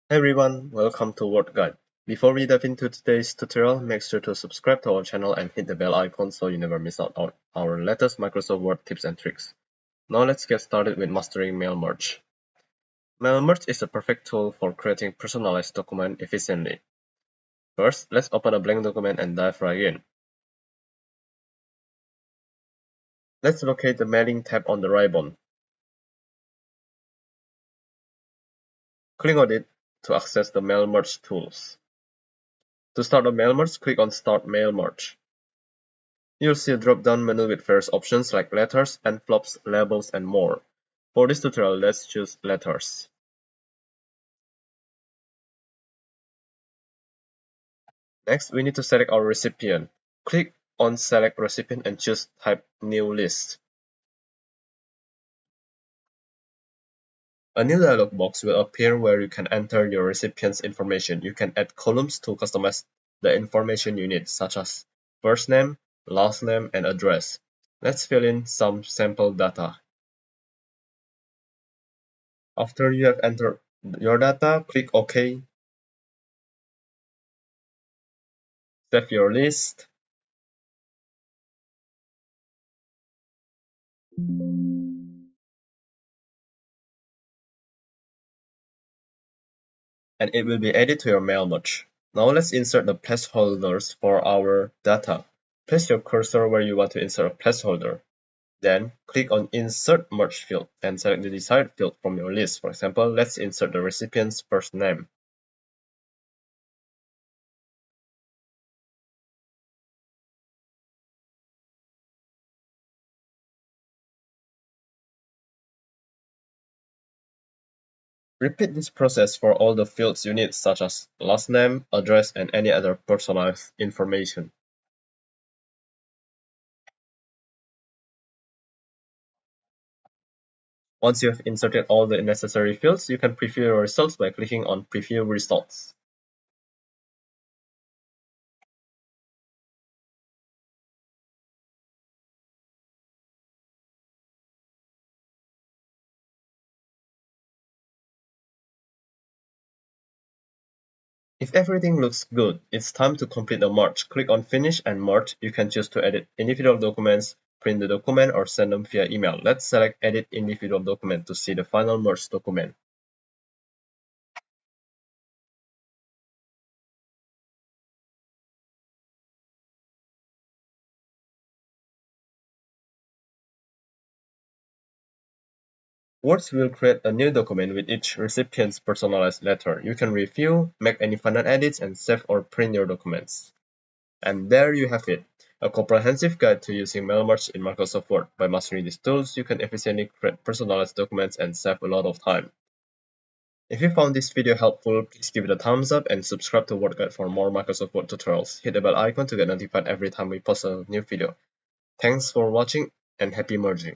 Hey everyone, welcome to Word Guide. Before we dive into today's tutorial, make sure to subscribe to our channel and hit the bell icon so you never miss out on our latest Microsoft Word tips and tricks. Now let's get started with mastering Mail Merge. Mail Merge is a perfect tool for creating personalized documents efficiently. First, let's open a blank document and dive right in. Let's locate the Mailing tab on the ribbon. Click on it to access the Mail Merge tools. To start a Mail Merge, click on Start Mail Merge. You'll see a drop-down menu with various options like letters, envelopes, labels, and more. For this tutorial, let's choose letters. Next, we need to select our recipient. Click on Select Recipient and choose Type New List. A new dialog box will appear where you can enter your recipient's information. You can add columns to customize the information you need, such as first name, last name, and address. Let's fill in some sample data. After you have entered your data, click OK. Save your list. And it will be added to your mail merge. Now let's insert the placeholders for our data. Place your cursor where you want to insert a placeholder. Then click on Insert Merge field and select the desired field from your list. For example, let's insert the recipient's first name. Repeat this process for all the fields you need, such as last name, address, and any other personalized information. Once you have inserted all the necessary fields, you can preview your results by clicking on Preview Results. If everything looks good, it's time to complete the merge. Click on Finish and Merge. You can choose to edit individual documents, print the document, or send them via email. Let's select Edit Individual Document to see the final merged document. Words will create a new document with each recipient's personalized letter. You can review, make any final edits, and save or print your documents. And there you have it, a comprehensive guide to using mail merge in Microsoft Word. By mastering these tools, you can efficiently create personalized documents and save a lot of time. If you found this video helpful, please give it a thumbs up and subscribe to Word Guide for more Microsoft Word tutorials. Hit the bell icon to get notified every time we post a new video. Thanks for watching and happy merging!